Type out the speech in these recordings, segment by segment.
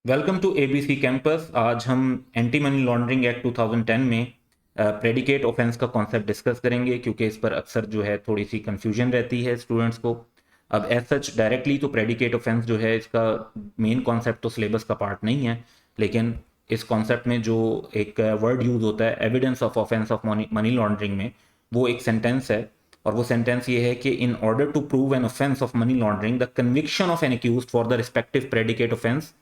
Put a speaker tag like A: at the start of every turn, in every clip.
A: Welcome to ABC campus. आज हम anti money laundering act 2010 में प्रेडिकेट ऑफेंस का कॉन्सेप्ट डिस्कस करेंगे, क्योंकि इस पर अक्सर जो है थोड़ी सी कंफ्यूजन रहती है स्टूडेंट्स को। अब एज सच डायरेक्टली तो प्रेडिकेट ऑफेंस जो है इसका मेन कॉन्सेप्ट तो सिलेबस का पार्ट नहीं है, लेकिन इस कॉन्सेप्ट में जो एक वर्ड यूज़ होता है evidence of offence of money laundering में, वो एक सेंटेंस है। और वो सेंटेंस ये है कि in order to prove an offence of money laundering the conviction of an accused for the respective predicate offence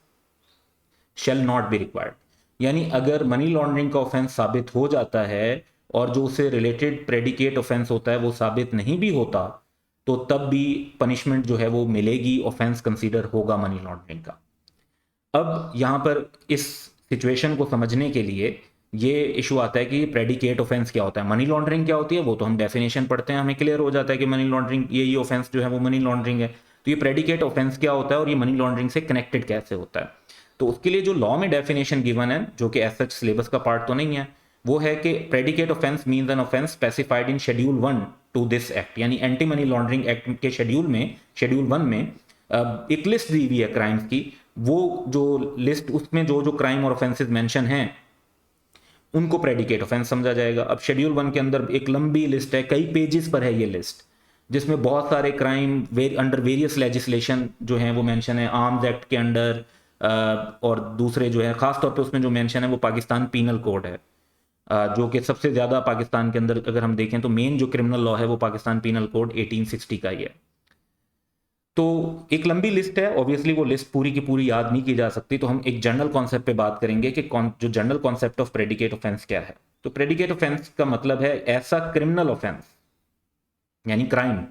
A: shall not be required. यानी अगर मनी लॉन्ड्रिंग का ऑफेंस साबित हो जाता है और जो उससे रिलेटेड प्रेडिकेट ऑफेंस होता है वो साबित नहीं भी होता, तो तब भी पनिशमेंट जो है वो मिलेगी, ऑफेंस कंसीडर होगा मनी लॉन्ड्रिंग का। अब यहां पर इस सिचुएशन को समझने के लिए ये इशू आता है कि प्रेडिकेट ऑफेंस क्या होता है, मनी लॉन्ड्रिंग क्या होती है। वो तो हम डेफिनेशन पढ़ते हैं, हमें क्लियर हो जाता है कि मनी लॉन्ड्रिंग ये ऑफेंस जो है वो मनी लॉन्ड्रिंग है। तो ये प्रेडिकेट ऑफेंस क्या होता है और ये मनी लॉन्ड्रिंग से कनेक्टेड कैसे होता है। तो उसके लिए जो लॉ में डेफिनेशन गिवन है, जो कि एज सच सिलेबस का पार्ट तो नहीं है, वो है कि predicate offence means an offence specified in schedule 1 to this act. यानी एंटी मनी लॉन्ड्रिंग एक्ट के शेड्यूल 1 में एक लिस्ट दी हुई है क्राइम्स की। वो जो लिस्ट, उसमें जो जो क्राइम और ऑफेंसेस मेंशन हैं उनको प्रेडिकेट ऑफेंस समझा जाएगा। अब शेड्यूल 1 के अंदर एक लंबी लिस्ट है, कई पेजेस पर है ये लिस्ट, जिसमें बहुत सारे क्राइम अंडर वेरियस लेजिस्लेशन जो हैं वो मेंशन है, आर्म्स एक्ट के अंडर, और दूसरे जो है खास तौर पे उसमें जो मेंशन है वो पाकिस्तान पीनल कोड है, जो कि सबसे ज़्यादा पाकिस्तान के अंदर अगर हम देखें तो मेन जो क्रिमिनल लॉ है वो पाकिस्तान पीनल कोड 1860 का ही है। तो एक लंबी लिस्ट है, ऑब्वियसली वो लिस्ट पूरी की पूरी याद नहीं की जा सकती, तो हम एक जनरल कॉन्सेप्ट पे बात करेंगे कि जो general concept of predicate offence क्या है। तो प्रेडिकेट ऑफेंस का मतलब है ऐसा क्रिमिनल ऑफेंस यानी crime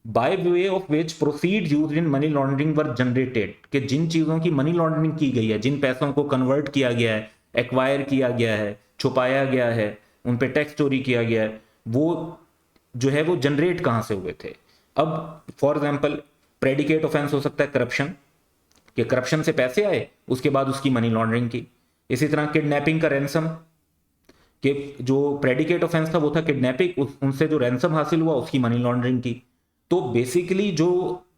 A: by way of which proceed use in money laundering were generated, कि जिन चीजों की मनी लॉन्ड्रिंग की गई है, जिन पैसों को कन्वर्ट किया गया है, एक्वायर किया गया है, छुपाया गया है, उन पे टैक्स चोरी किया गया है, वो जो है वो जनरेट कहां से हुए थे। अब फॉर एग्जाम्पल प्रेडिकेट ऑफेंस हो सकता है करप्शन, कि करप्शन से पैसे आए, उसके बाद उसकी मनी लॉन्ड्रिंग की। इसी तरह किडनैपिंग का रैंसम, कि जो प्रेडिकेट ऑफेंस था वो था किडनैपिंग, उनसे जो रैंसम हासिल हुआ उसकी मनी लॉन्ड्रिंग की। तो बेसिकली जो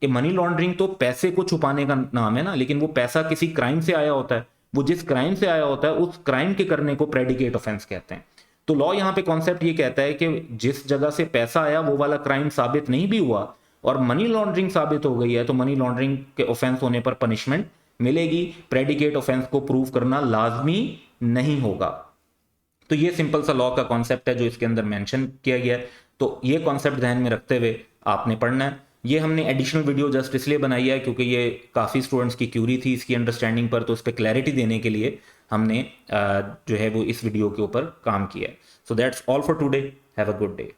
A: मनी लॉन्ड्रिंग तो पैसे को छुपाने का नाम है ना, लेकिन वो पैसा किसी क्राइम से आया होता है, वो जिस क्राइम से आया होता है उस क्राइम के करने को प्रेडिकेट ऑफेंस कहते हैं। तो लॉ यहाँ पे कॉन्सेप्ट ये कहता है कि जिस जगह से पैसा आया वो वाला क्राइम साबित नहीं भी हुआ और मनी लॉन्ड्रिंग साबित हो गई है, तो मनी लॉन्ड्रिंग के ऑफेंस होने पर पनिशमेंट मिलेगी। प्रेडिकेट ऑफेंस को प्रूव करना लाजमी नहीं होगा। तो ये सिंपल सा लॉ का कॉन्सेप्ट है जो इसके अंदर मेंशन किया गया है। तो ये कॉन्सेप्ट ध्यान में रखते हुए आपने पढ़ना है। ये हमने एडिशनल वीडियो जस्ट इसलिए बनाई है क्योंकि ये काफ़ी स्टूडेंट्स की क्यूरी थी इसकी अंडरस्टैंडिंग पर, तो इस पर क्लैरिटी देने के लिए हमने जो है वो इस वीडियो के ऊपर काम किया है। So that's all for today. Have a good day.